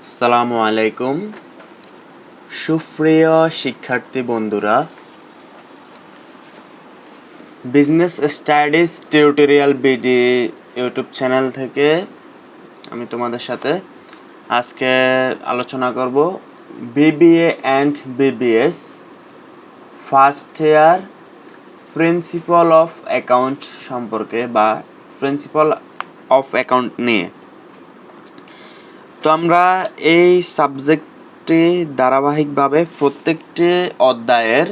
আসসালামু আলাইকুম সুপ্রিয় শিক্ষার্থী বন্ধুরা, business studies tutorial BD YouTube channel থেকে আমি তোমাদের সাথে আজকে আলোচনা করব BBA and BBS first year principal of account সম্পর্কে বা প্রিন্সিপাল অফ অ্যাকাউন্ট নিয়ে। তো আমরা এই সাবজেক্টটি ধারাবাহিকভাবে প্রত্যেকটি অধ্যায়ের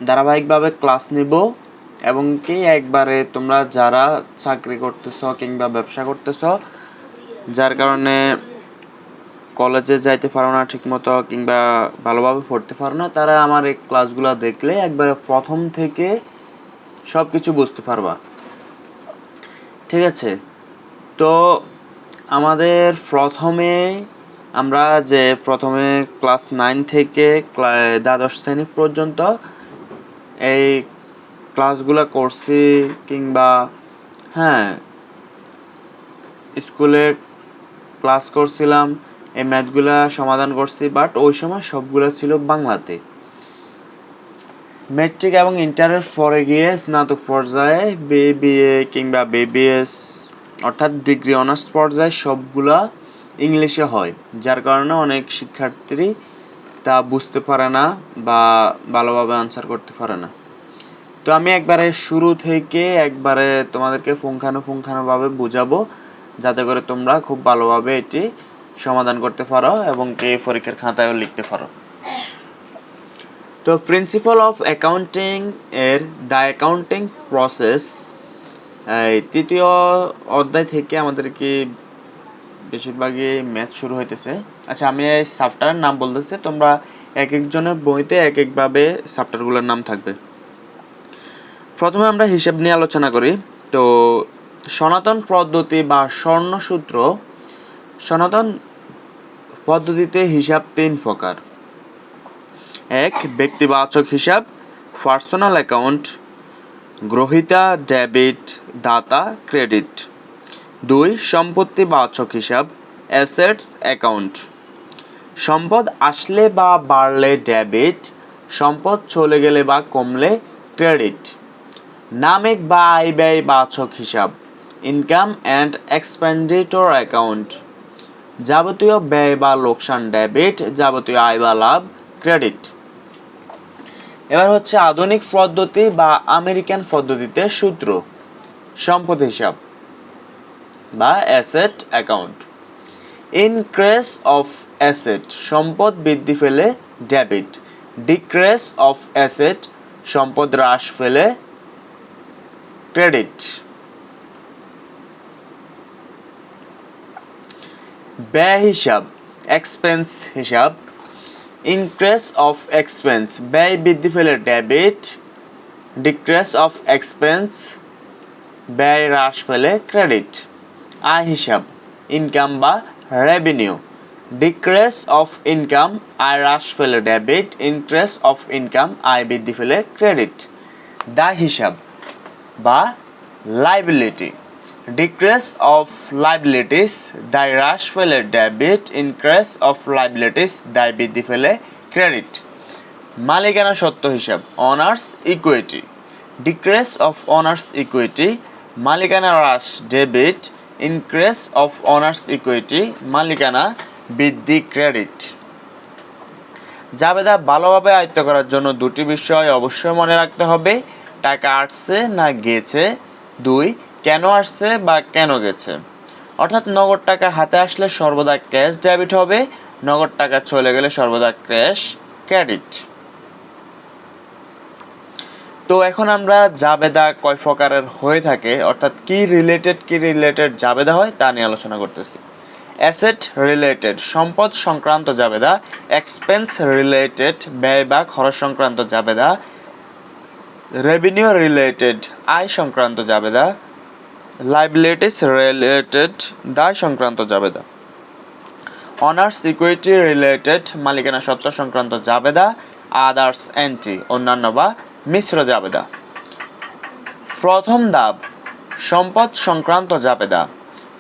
ধারাবাহিকভাবে ক্লাস নিব এবং কি একবারে তোমরা যারা চাকরি করতেছ কিংবা ব্যবসা করতেছ, যার কারণে কলেজে যাইতে পারো না ঠিকমতো কিংবা ভালোভাবে পড়তে পারো না, তারা আমার এই ক্লাসগুলো দেখলে একবারে প্রথম থেকে সব কিছু বুঝতে পারবা। ঠিক আছে, তো আমাদের আমরা প্রথমে ক্লাস 9 থেকে দ্বাদশ শ্রেণী পর্যন্ত এই ক্লাসগুলো করছি কিংবা স্কুলে ক্লাস করছিলাম, এই ম্যাথগুলা সমাধান করছি, বাট ওই সময় সবগুলো ছিল বাংলাতে। ম্যাট্রিক এবং ইন্টারের পরে গিয়ে স্নাতক পর্যায়ে বিবিএ কিংবা বিবিএস অর্থাৎ ডিগ্রি অনার্স পর্যায়ে সবগুলা ইংলিশে হয়, যার কারণে অনেক শিক্ষার্থী তা বুঝতে পারে না বা ভালোভাবে আনসার করতে পারে না। তো আমি একবারে শুরু থেকে একবারে তোমাদেরকে পুঙ্খানুপুঙ্খানুভাবে বুঝাবো, যাতে করে তোমরা খুব ভালোভাবে এটি সমাধান করতে পারো এবং পরীক্ষার খাতায়ও লিখতে পারো। তো প্রিন্সিপাল অফ অ্যাকাউন্টিং এর দ্য অ্যাকাউন্টিং প্রসেস এই তৃতীয় অধ্যায় থেকে আমাদেরকে বেশিরভাগই ম্যাথ শুরু হইতেছে। আচ্ছা, আমি এই চ্যাপ্টারের নাম বলতেছি, তোমরা এক একজনের বইতে এক একভাবে চ্যাপ্টারগুলোর নাম থাকবে। প্রথমে আমরা হিসাব নিয়ে আলোচনা করি। তো সনাতন পদ্ধতি বা স্বর্ণসূত্র, সনাতন পদ্ধতিতে হিসাব 3 প্রকার। 1. ব্যক্তিবাচক হিসাব, পার্সোনাল অ্যাকাউন্ট, গ্রহীতা ডেবিট, দাতা ক্রেডিট। 2. সম্পত্তিবাচক হিসাব, অ্যাসেটস অ্যাকাউন্ট। সম্পদ আসলে বা বাড়লে ডেবিট, সম্পদ চলে গেলে বা কমলে ক্রেডিট। নামিক বা আয় ব্যয় বাচক হিসাব, ইনকাম অ্যান্ড এক্সপেন্ডিচার অ্যাকাউন্ট। যাবতীয় ব্যয় বা লোকসান ডেবিট, যাবতীয় আয় বা লাভ ক্রেডিট। এবার হচ্ছে আধুনিক পদ্ধতি বা আমেরিকান পদ্ধতিতে সূত্র। সম্পদ হিসাব বা asset account. Increase of asset, সম্পদ বৃদ্ধি পেলে ডেবিট। ডিক্রিজ অফ অ্যাসেট, সম্পদ হ্রাস পেলে ক্রেডিট। ব্যয় হিসাব, এক্সপেন্স হিসাব। ইনক্রিজ অফ এক্সপেন্স, ব্যয় বৃদ্ধি পেলে ডেবিট। ডিক্রিজ অফ এক্সপেন্স, ব্যয় হ্রাস পেলে ক্রেডিট। আয় হিসাব, ইনকাম বা রেভিনিউ। ডিক্রিজ অফ ইনকাম, আয় হ্রাস পেলে ডেবিট। ইনক্রিজ অফ ইনকাম, আয় বৃদ্ধি পেলে ক্রেডিট। দায় হিসাব বা লাইবিলিটি। ডিক্রিজ অফ লাইবিলিটিস, দায় হ্রাস পেলে ডেবিট। ইনক্রিজ অফ লাইবিলিটিস, দায় বৃদ্ধি পেলে ক্রেডিট। মালিকানা সত্ত্ব হিসাব, honours equity. Decrease of honours equity, মালিকানা হ্রাস debit. Increase of honours equity, মালিকানা বৃদ্ধি ক্রেডিট। জাবেদা ভালোভাবে আয়ত্ত করার জন্য দুটি বিষয় অবশ্যই মনে রাখতে হবে: টাকা আসছে না গেছে। 2. কেন আসছে বা কেন গেছে। অর্থাৎ নগদ টাকা হাতে আসলে সর্বদা ক্যাশ ডেবিট হবে, নগদ টাকা চলে গেলে সর্বদা ক্যাশ ক্রেডিট। তো এখন আমরা জাবেদা কয় প্রকারের হয়ে থাকে, অর্থাৎ কি রিলেটেড জাবেদা হয় তা নিয়ে আলোচনা করতেছি। অ্যাসেট রিলেটেড, সম্পদ সংক্রান্ত জাবেদা। এক্সপেন্স রিলেটেড, ব্যয় বা খরচ সংক্রান্ত জাবেদা। রেভিনিউ রিলেটেড, আয় সংক্রান্ত জাবেদা। লাইবিলিটিস রিলেটেড, দায় সংক্রান্ত জাবেদা। অনার্স ইকুইটি রিলেটেড, মালিকানা সত্ত্ব সংক্রান্ত জাবেদা। আদার্স এন্ট্রি, অন্যান্য বা মিশ্র জাবেদা। প্রথম ধাপ সম্পদ সংক্রান্ত জাবেদা।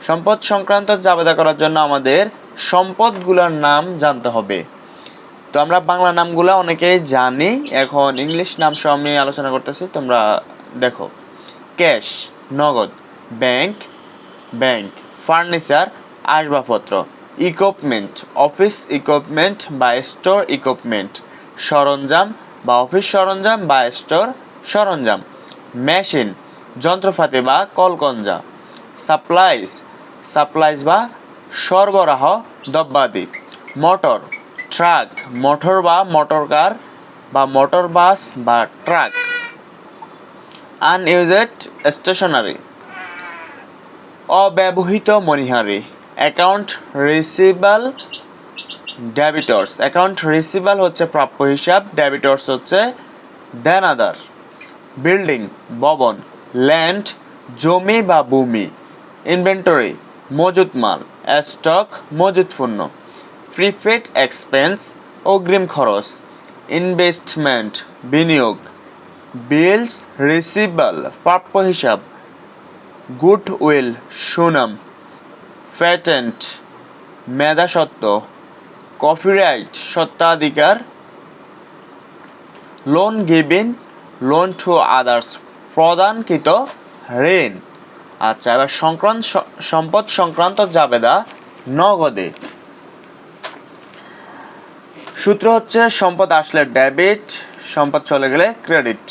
সম্পদ সংক্রান্ত জাবেদা করার জন্য আমাদের সম্পদগুলোর নাম জানতে হবে। তো আমরা বাংলা নামগুলো অনেকেই জানি, এখন ইংলিশ নাম সহ আমি আলোচনা করতেছি, তোমরা দেখো। ক্যাশ নগদ, ব্যাংক ব্যাংক, ফার্নিচার আসবাবপত্র, ইকুইপমেন্ট অফিস ইকুইপমেন্ট বা স্টোর ইকুইপমেন্ট, সরঞ্জাম বা অফিস সরঞ্জাম বা স্টোর সরঞ্জাম, মেশিন যন্ত্রপাতি বা কলকঞ্জা, সাপ্লাইজ সাপ্লাইজ বা সরবরাহ দ্রব্যাদি, মোটর ট্রাক মোটর বা মোটর কার বা মোটর বাস বা ট্রাক, আনইউজড স্টেশনারি অব্যবহৃত মণিহারি, অ্যাকাউন্ট রিসিভাল ডেবিটর্স, অ্যাকাউন্ট রিসিভাল হচ্ছে প্রাপ্য হিসাব, ডেবিটর্স হচ্ছে দেনাদার, বিল্ডিং ভবন, ল্যান্ড জমি বা ভূমি, ইনভেন্টরি মজুত মাল, স্টক মজুত পণ্য, প্রিপেড এক্সপেন্স অগ্রিম খরচ, ইনভেস্টমেন্ট বিনিয়োগ, বিলস রিসিভাল প্রাপ্য হিসাব, গুডউইল সুনাম, পেটেন্ট মেধাস্বত্ব, কপিরাইট স্বত্বাধিকার, loan giving loan to others প্রদানকৃত ঋণ। আচ্ছা, এবার সম্পদ সংক্রান্ত জাবেদা নগদে। সূত্র হচ্ছে সম্পদ আসলে ডেবিট, সম্পদ চলে গেলে ক্রেডিট।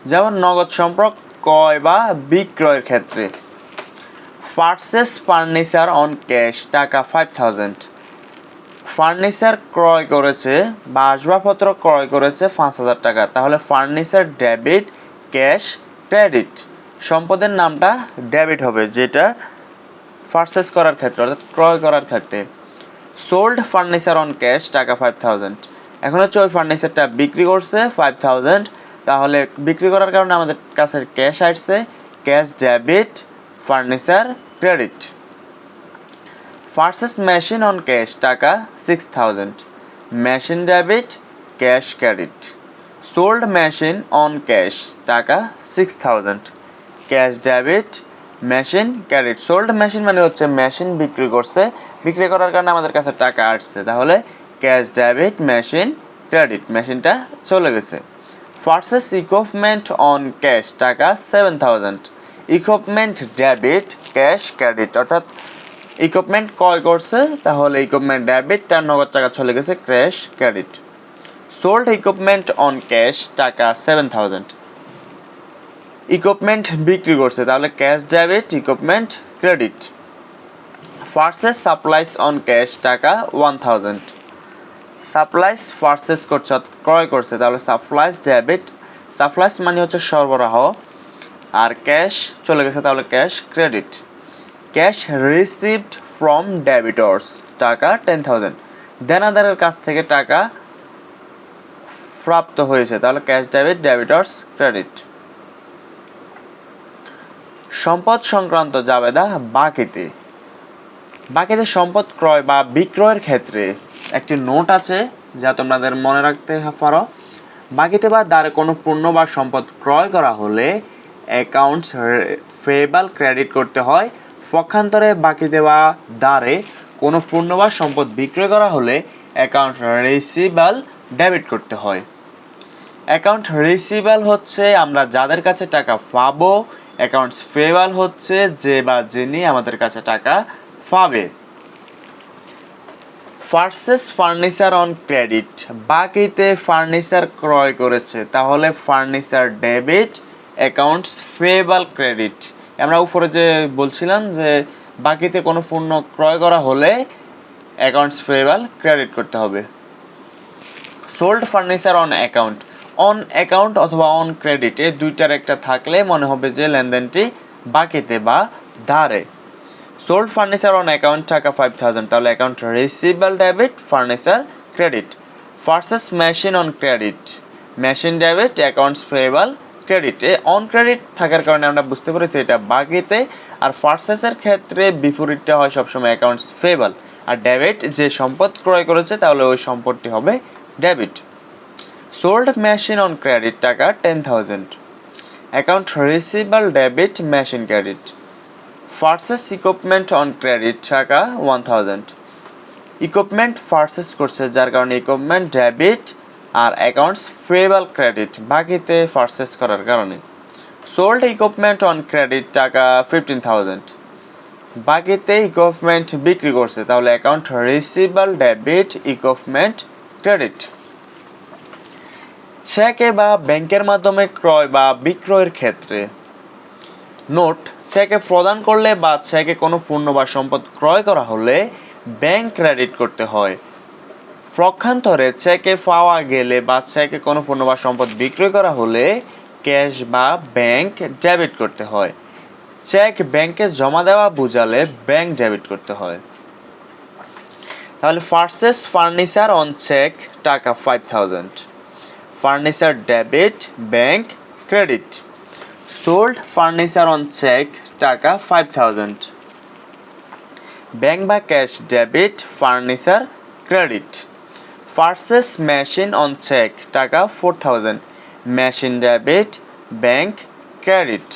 যেমন নগদ সম্পর্ক ক্রয় বা বিক্রয়ের ক্ষেত্রে, পারচেস ফার্নিচার অন ক্যাশ টাকা 5000, ফার্নিচার ক্রয় করেছে বা আসবাবপত্র ক্রয় করেছে 5000 টাকা, তাহলে ফার্নিচার ডেবিট, ক্যাশ ক্রেডিট। সম্পদের নামটা ডেবিট হবে যেটা পারচেস করার ক্ষেত্রে অর্থাৎ ক্রয় করার ক্ষেত্রে। সোল্ড ফার্নিচার অন ক্যাশ টাকা 5000, এখন হচ্ছে ওই ফার্নিচারটা বিক্রি করছে 5000, তাহলে বিক্রি করার কারণে আমাদের কাছে ক্যাশ আসছে, cash debit, furniture credit. Purchase machine on cash টাকা 6000, machine debit, cash credit. Sold machine on cash টাকা 6000, cash debit, machine credit. Sold machine মানে হচ্ছে মেশিন বিক্রি করছে, বিক্রি করার কারণে আমাদের কাছে টাকা আসছে, তাহলে ক্যাশ ডেবিট, মেশিন ক্রেডিট, মেশিনটা চলে গেছে। পারচেস ইকুইপমেন্ট অন ক্যাশ টাকা 7000, ইকুইপমেন্ট ডেবিট, ক্যাশ ক্রেডিট, অর্থাৎ ইকুইপমেন্ট ক্রয় করছে তাহলে ইকুইপমেন্ট ডেবিট, তার নগদ টাকা চলে গেছে cash credit. Sold equipment on cash টাকা 7000, ইকুইপমেন্ট বিক্রি করছে তাহলে cash debit, equipment credit. Purchase supplies on cash টাকা 1000, সাপ্লাইস পারচেস করছে অর্থাৎ ক্রয় করছে তাহলে সাপ্লাইস ডেবিট, সাপ্লাইস মানে হচ্ছে সরবরাহ, আর ক্যাশ চলে গেছে তাহলে cash credit. Cash received from debtors টাকা 10000, দেনাদারের কাছ থেকে টাকা প্রাপ্ত হয়েছে তাহলে ক্যাশ ডেবিট, ডেবিটর্স ক্রেডিট। সম্পদ সংক্রান্ত জাবেদা বাকিতে। বাকিতে সম্পদ ক্রয় বা বিক্রয়ের ক্ষেত্রে একটি নোট আছে যা তোমাদের মনে রাখতে পারো। বাকিতে বা দ্বারে কোনো পণ্য বা সম্পদ ক্রয় করা হলে অ্যাকাউন্টস পেয়েবল ক্রেডিট করতে হয়, পক্ষান্তরে বাকিতে বা দ্বারে কোনো পণ্য বা সম্পদ বিক্রয় করা হলে অ্যাকাউন্ট রিসিভাল ডেবিট করতে হয়। অ্যাকাউন্ট রিসিভাল হচ্ছে আমরা যাদের কাছে টাকা পাবো, অ্যাকাউন্টস পেয়েবল হচ্ছে যে বা যিনি আমাদের কাছে টাকা পাবে। পারচেস ফার্নিচার অন ক্রেডিট, বাকিতে ফার্নিচার ক্রয় করেছে তাহলে furniture debit, accounts payable credit. আমরা উপরে যে বলছিলাম যে বাকিতে কোনো পণ্য ক্রয় করা হলে অ্যাকাউন্টস পেয়েবল ক্রেডিট করতে হবে। Sold furniture on account, on account অথবা অন ক্রেডিট এই দুইটার একটা থাকলে মনে হবে যে লেনদেনটি বাকিতে বা ধারে। সোল্ড ফার্নিচার অন অ্যাকাউন্ট টাকা 5000, তাহলে account receivable debit, furniture credit. Purchase machine on credit, machine debit, accounts payable credit. On credit থাকার কারণে আমরা বুঝতে পেরেছি এটা বাকিতে, আর পারচেসের ক্ষেত্রে বিপরীতটা হয় সবসময় অ্যাকাউন্টস পেয়েবল, আর ডেবিট যে সম্পদ ক্রয় করেছে তাহলে ওই সম্পদটি হবে debit. Sold machine on credit টাকা 10000, account receivable debit, machine credit. Purchase equipment on credit টাকা 1000, ইকুইপমেন্ট পারচেস করছে যার কারণে ইকুইপমেন্ট ডেবিট আর অ্যাকাউন্টস পেয়েবল ক্রেডিট বাকিতে পারচেস করার কারণে। সোল্ড ইকুইপমেন্ট অন ক্রেডিট টাকা 15000, বাকিতে ইকুইপমেন্ট বিক্রি করছে, তাহলে account receivable debit equipment credit. চেকে বা ব্যাংকের মাধ্যমে ক্রয় বা বিক্রয়ের ক্ষেত্রে নোট, চেকে প্রদান করলে বা চেকে কোনো পণ্য বা সম্পদ ক্রয় করা হলে ব্যাংক ক্রেডিট করতে হয়। পক্ষান্তরে চেকে পাওয়া গেলে বা চেকে কোনো পণ্য বা সম্পদ বিক্রয় করা হলে ক্যাশ বা ব্যাংক ডেবিট করতে হয়। চেক ব্যাংকে জমা দেওয়া বোঝালে ব্যাংক ডেবিট করতে হয়। তাহলে purchase furniture on cheque taka 5000, furniture debit bank credit. Sold furniture on cheque taka 5000, bank বা cash debit furniture credit. Purchase machine on cheque taka 4000, machine debit bank credit.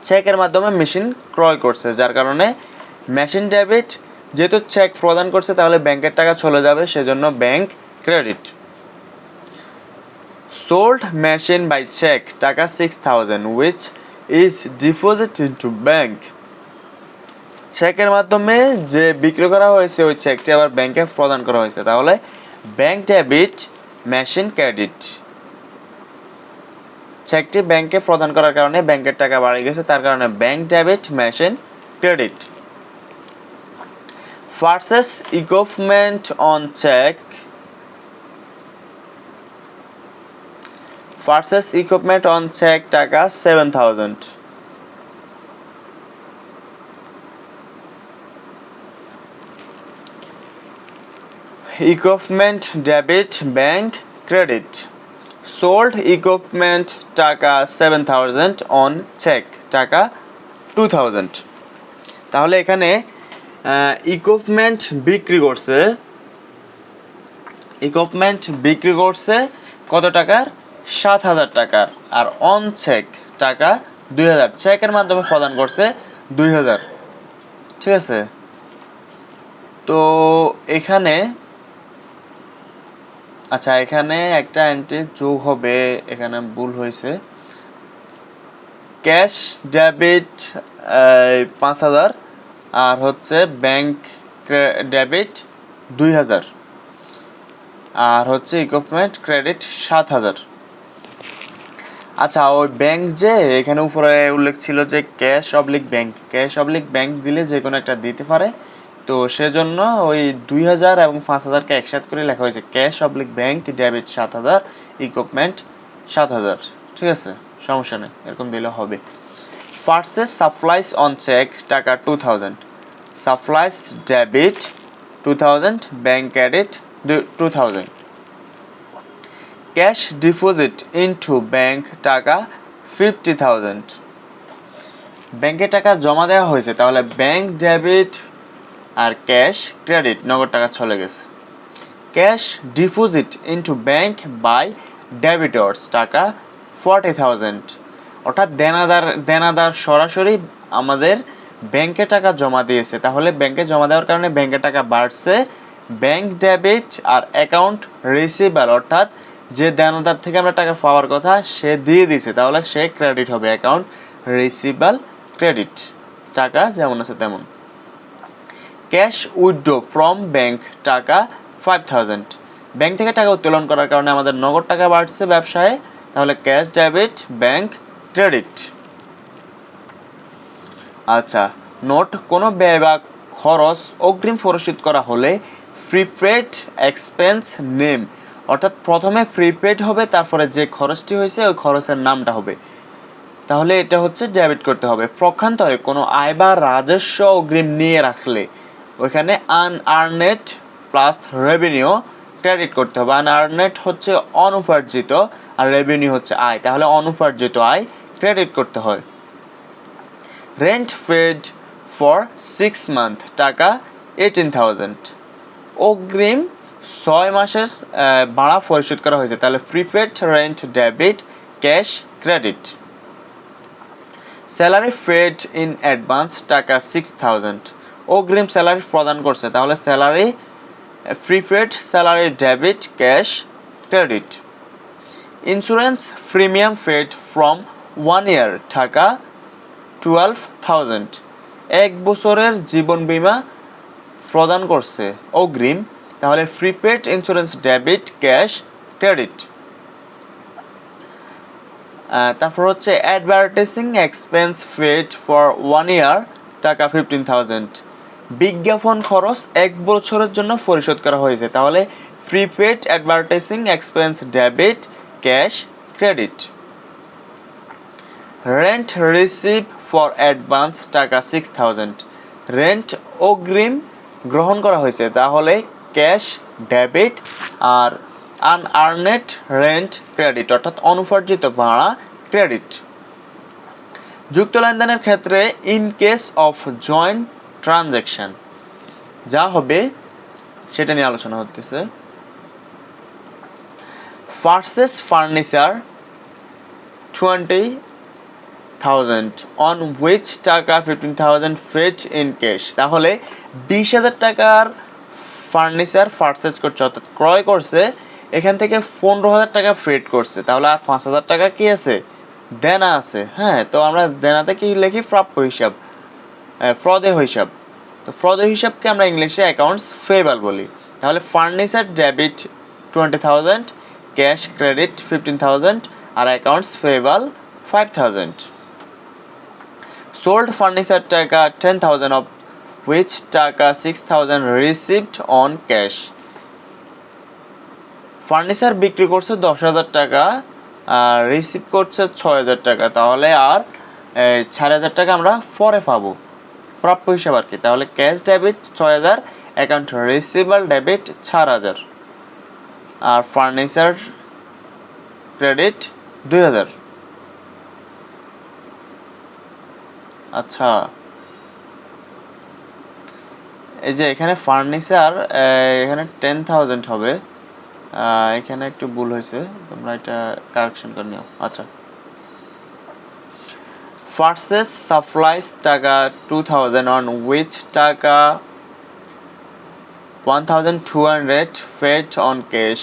চেকের মাধ্যমে মেশিন ক্রয় করছে যার কারণে মেশিন ডেবিট, যেহেতু চেক প্রদান করছে তাহলে ব্যাংকের টাকা চলে যাবে, সেজন্য bank credit. Sold machine by cheque taka 6000, which is deposit into bank. চেকের মাধ্যমে যে বিক্রি করা হয়েছে ওই চেকটি আবার ব্যাংকে প্রদান করা হয়েছে, তাহলে ব্যাংক ডেবিট মেশিন ক্রেডিট। চেকটি ব্যাংকে প্রদান করার কারণে ব্যাংকের টাকা বাড়ে গেছে, তার কারণে bank debit machine credit. Purchase equipment on cheque, purchase equipment on cheque taka 7000, equipment debit bank credit. Sold equipment taka 7000 on cheque টাকা 2000। তাহলে এখানে ইকুইপমেন্ট বিক্রি করছে কত টাকার? 7000 টাকার, আর অন চেক টাকা 2000, চেকের মাধ্যমে প্রদান করছে 2000। ঠিক আছে, তো এখানে আচ্ছা এখানে একটা এন্ট্রি যোগ হবে, এখানে ভুল হয়েছে। ক্যাশ ডেবিট 5000 আর হচ্ছে ব্যাংক ডেবিট 2000 আর হচ্ছে ইকুইপমেন্ট ক্রেডিট 7000। আচ্ছা ওই ব্যাংক যে এখানে উপরে উল্লেখ ছিল যে ক্যাশ অবলিক ব্যাংক দিলে যে কোনো একটা দিতে পারে, তো সেজন্য ওই 2000 এবং 5000কে একসাথে করে লেখা হয়েছে cash oblique bank debit 7000 equipment 7000। ঠিক আছে, সমস্যা নেই, এরকম দিলে হবে। পারচেস সাপ্লাইস অন চেক টাকা 2000, supplies debit 2000 bank credit 2000। Cash deposit into bank টাকা 50000, ব্যাংকে টাকা জমা দেওয়া হয়েছে, তাহলে ব্যাংক ডেবিট আর ক্যাশ ক্রেডিট, নগদ টাকা চলে গেছে। Cash deposit into bank by debtors টাকা 40000, অর্থাৎ দেনাদার সরাসরি আমাদের ব্যাংকে টাকা জমা দিয়েছে, তাহলে ব্যাংকে জমা দেওয়ার কারণে ব্যাংকে টাকা বাড়ছে। ব্যাংক ডেবিট আর অ্যাকাউন্ট রিসিভেবল, অর্থাৎ যে দেনাদার থেকে আমরা টাকা পাওয়ার কথা সে দিয়ে দিয়েছে, তাহলে সে ক্রেডিট হবে, অ্যাকাউন্ট রিসিভেবল ক্রেডিট, টাকা যেমন আছে তেমন। ক্যাশ উইথড্র ফ্রম ব্যাংক টাকা 5000, ব্যাংক থেকে টাকা উত্তোলন করার কারণে আমাদের নগদ টাকা বাড়ছে ব্যবসায়, তাহলে ক্যাশ ডেবিট ব্যাংক ক্রেডিট। আচ্ছা নোট, কোনো ব্যয় বা খরচ অগ্রিম পরিশোধ করা হলে প্রিপেড এক্সপেন্স নেম, অর্থাৎ প্রথমে প্রিপেড হবে, তারপরে যে খরচটি হয়েছে ওই খরচের নামটা হবে, তাহলে এটা হচ্ছে ডেবিট করতে হবে। পক্ষান্তরে কোনো আয় বা রাজস্ব অগ্রিম নিয়ে রাখলে ওইখানে আনআর্নেড প্লাস রেভিনিউ ক্রেডিট করতে হবে। আনআর্নেড হচ্ছে অনুপার্জিত আর রেভিনিউ হচ্ছে আয়, তাহলে অনুপার্জিত আয় ক্রেডিট করতে হয়। রেন্ট পেড ফর 6 মান্থ টাকা 18000, অগ্রিম 6 মাসের ভাড়া পরিশোধ করা হয়েছে, তাহলে prepaid rent debit cash credit. Salary paid in advance taka 6,000 অগ্রিম স্যালারি প্রদান করছে, তাহলে salary prepaid, salary debit, cash credit. Insurance premium paid from 1 year টাকা 12,000 এক বছরের জীবন বীমা প্রদান করছে অগ্রিম, তাহলে prepaid, insurance debit, cash credit. তারপর হচ্ছে advertising expense paid for 1 year টাকা 15,000 বিজ্ঞাপন খরচ এক বছরের জন্য পরিশোধ করা হয়েছে, তাহলে prepaid, advertising expense debit, cash credit. Rent receive for advance taka 6,000 rent অগ্রিম গ্রহণ করা হয়েছে, তাহলে ক্যাশ ডেবিট। আর আনআর্নেড রেন্ট ক্রেডিট অর্থাৎ অনুপার্জিত ভাড়া ক্রেডিট। যুক্ত লেনদেনের ক্ষেত্রে in case of joint transaction যা হবে সেটা নিয়ে আলোচনা হতেছে। পারচেজ ফার্নিচার 20,000 অন হুইচ টাকা 15,000 পেড ইন ক্যাশ, তাহলে 20,000 টাকার ফার্নিচার পারচেজ করছে অর্থাৎ ক্রয় করছে, এখান থেকে 15,000 টাকা পেড করছে, তাহলে আর 5,000 টাকা কি আছে, দেনা আছে। হ্যাঁ, তো আমরা দেনাতে কি লিখি, প্রাপ্য হিসাব, প্রদেয় হিসাব। তো প্রদেয় হিসাবকে আমরা ইংলিশে অ্যাকাউন্টস পেয়েবল বলি। তাহলে ফার্নিচার ডেবিট 20,000, ক্যাশ ক্রেডিট 15,000 আর অ্যাকাউন্টস পেয়েবল 5,000। সোল্ড ফার্নিচার টাকা 10,000 অফ হুইচ টাকা 6,000 রিসিভড অন ক্যাশ। ফার্নিচার বিক্রি করছে 10,000 টাকা আর রিসিভ করছে 6,000 টাকা, তাহলে আর 4,000 টাকা আমরা পরে পাবো প্রাপ্য হিসাব আর কি। তাহলে cash debit 6,000, account receivable debit 4,000 আর ফার্নিচার ক্রেডিট 2,000। আচ্ছা, এই যে এখানে ফার্নিচার এখানে 10,000 হবে, এখানে একটু ভুল হয়েছে, তোমরা এটা কারেকশন করে নিও। আচ্ছা, পারচেজ সাপ্লাইস টাকা 2,000 অন হুইচ টাকা 1,200 পেড অন ক্যাশ।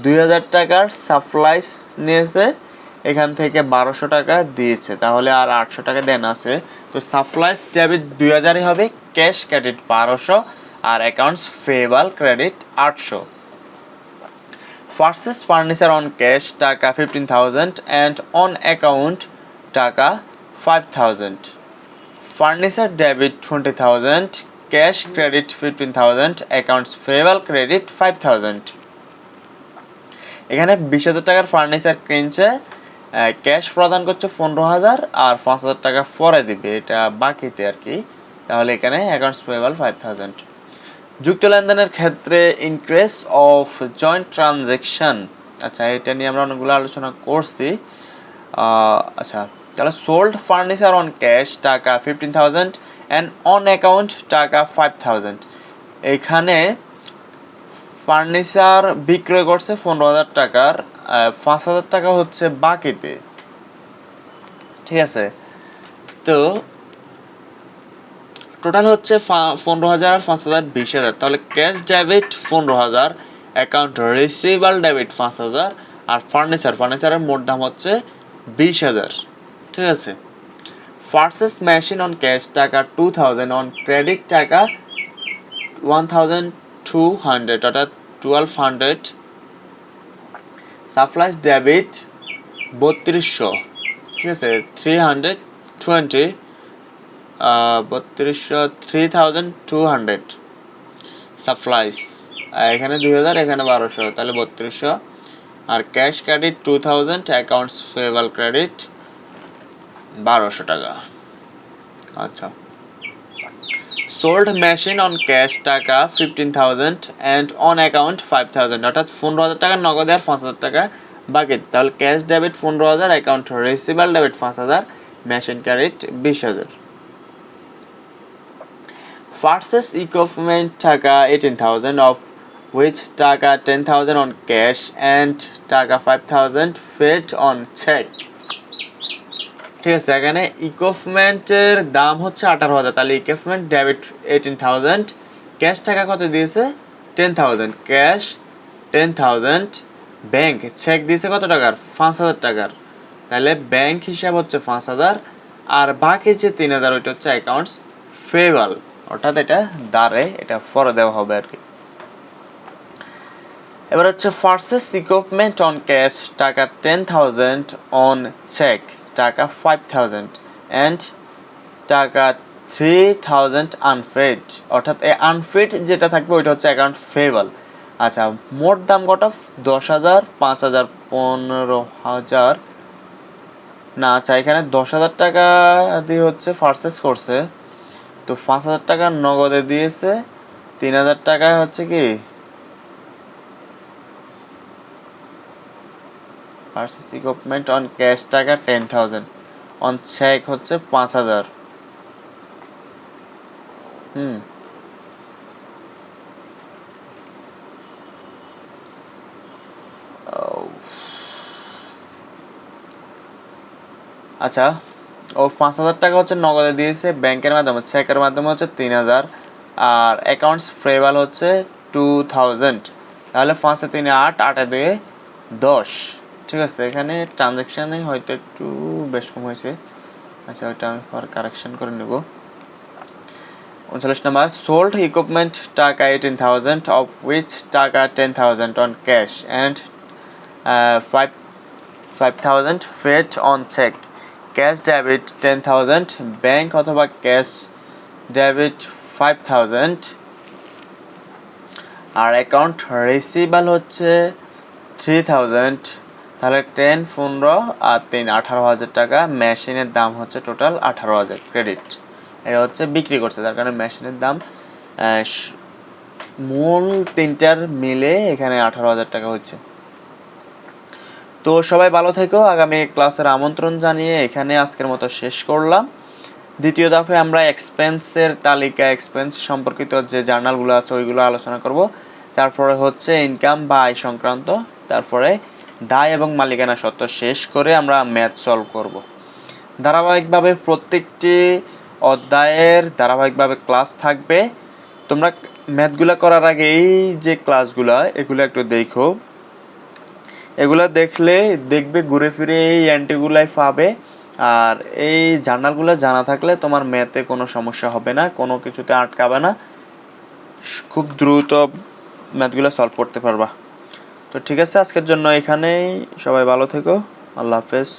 2,000 টাকার সাপ্লাইস নিয়েছে, এখান থেকে 1,200 টাকা দিয়েছে, তাহলে আর 800 টাকা দেন আছে। তো সাপ্লাইস ডেবিট 2,000 হবে, ক্যাশ ক্রেডিট 1,200 আর accounts payable credit 800। Purchase furniture on cash taka 15,000 and on account taka 5,000। Furniture debit 20,000, cash credit 15,000, accounts payable credit 5,000। এখানে 20,000 টাকার ফার্নিচার কিনছে, ক্যাশ প্রদান করছে 15,000 আর 5,000 টাকা পরে দিবে, এটা বাকিতে আর কি। তাহলে এখানে অ্যাকাউন্টস পেয়েবল 5,000। যুক্ত লেনদেনের ক্ষেত্রে ইনক্রিজ অফ জয়েন্ট ট্রানজ্যাকশন, আচ্ছা এটা নিয়ে আমরা অনেকগুলো আলোচনা করছি। আচ্ছা, তাহলে sold furniture on cash taka 15,000 and on account taka 5,000। এখানে ফার্নিচার বিক্রয় করছে 15,000 টাকার, 5,000 টাকা হচ্ছে বাকিতে, ঠিক আছে। তো টোটাল হচ্ছে 15,000 আর 5,000 20,000, তাহলে cash debit 15,000, account receivable debit 5,000 আর ফার্নিচারের মোট দাম হচ্ছে 20,000, ঠিক আছে। পারচেজ মেশিন অন ক্যাশ টাকা 2,000, অন ক্রেডিট টাকা 1,200 অর্থাৎ 1,200। সাপ্লাইস ডেবিট 3,200, ঠিক আছে, 320 3,200 সাপ্লাইস, এখানে 2,000 এখানে 1,200, তাহলে 3,200 আর cash credit 2,000, accounts payable credit 1,200 টাকা। আচ্ছা, sold machine on cash taka 15,000 and on account 5,000 অর্থাৎ 15,000 টাকা নগদে আর 5,000 টাকা বাকি, তাহলে cash debit 15,000, account receivable debit 5,000, machine credit 20,000। Purchase equipment টাকা 18,000 অফ হুইচ টাকা 10,000 অন ক্যাশ অ্যান্ড টাকা 5,000 পেড অন চেক। ঠিক আছে, এখানে ইকুইপমেন্টের দাম হচ্ছে 18,000, তাহলে ইকুইপমেন্ট ডেবিট 18,000, ক্যাশ টাকা কত দিয়েছে 10,000, ক্যাশ 10,000, ব্যাংক চেক দিয়েছে কত টাকার 5,000 টাকার, তাহলে ব্যাংক হিসাব হচ্ছে 5,000, আর বাকি যে 3,000 ওইটা হচ্ছে অ্যাকাউন্টস পেয়েবল, অর্থাৎ এটা দাঁড়ে, এটা পরে দেওয়া হবে আর কি। এবার হচ্ছে পারচেস ইকুইপমেন্ট অন ক্যাশ টাকা 10,000, অন চেক টাকা 5,000 অ্যান্ড টাকা 3,000 আনপেড, অর্থাৎ এই আনপেড যেটা থাকবে ওইটা হচ্ছে অ্যাকাউন্ট পেয়েবল। আচ্ছা, মোট দাম কত 10,000, 5,000, 15,000 না, আচ্ছা এখানে 10,000 টাকা দিয়ে হচ্ছে পারচেস করছে, তো 5,000 টাকা নগদে দিয়েছে, 3,000 টাকায় হচ্ছে কি পারচেস ইকুইপমেন্ট অন ক্যাশ টাকা 10,000, অন চেক হচ্ছে 5,000। আচ্ছা, ও 5,000 টাকা হচ্ছে নগদে দিয়েছে ব্যাংকের মাধ্যমে, চেকের মাধ্যমে হচ্ছে 3,000, আর অ্যাকাউন্টস পেয়েবল হচ্ছে 2,000, তাহলে 5 3 8, 8 2 10। ঠিক আছে, এখানে ট্রানজ্যাকশানে হয়তো একটু বেশ কম হয়েছে, আচ্ছা ওইটা আমি পরে কারেকশন করে নেব। 39 নাম্বার, সোল্ড ইকুইপমেন্ট টাকা 18,000, of which taka 10,000 on cash and 5,000 paid on cheque, cash debit 10,000, bank অথবা ক্যাশ ডেবিট 5,000, আর অ্যাকাউন্ট রিসিভেবল হচ্ছে 3,000, তাহলে 10 15 আর 3 18,000 টাকা, মেশিনের দাম হচ্ছে টোটাল 18,000 ক্রেডিট, এটা হচ্ছে বিক্রি করছে, যার কারণে মেশিনের দাম মূল তিনটার মিলে এখানে 18,000 টাকা হচ্ছে। তো সবাই ভালো থেকো, আগামী ক্লাসের আমন্ত্রণ জানিয়ে এখানে আজকের মতো শেষ করলাম। দ্বিতীয় ধাপে আমরা এক্সপেন্সের তালিকা, এক্সপেন্স সম্পর্কিত যে জার্নালগুলো আছে ওইগুলো আলোচনা করব, তারপরে হচ্ছে ইনকাম বা আয় সংক্রান্ত, তারপরে দায় এবং মালিকানা সত্ত্ব শেষ করে আমরা ম্যাথ সলভ করব। ধারাবাহিকভাবে প্রত্যেকটি অধ্যায়ের ধারাবাহিকভাবে ক্লাস থাকবে। তোমরা ম্যাথগুলো করার আগে এই যে ক্লাসগুলো এগুলো একটু দেখো, এগুলো দেখলে দেখবে ঘুরে ফিরে এই অ্যান্টিগুলাই পাবে, আর এই জার্নালগুলো জানা থাকলে তোমার ম্যাথে কোনো সমস্যা হবে না, কোনো কিছুতে আটকাবে না, খুব দ্রুত ম্যাথগুলো সলভ করতে পারবা। তো ঠিক আছে, আজকের জন্য এখানেই, সবাই ভালো থেকো, আল্লাহ হাফেজ।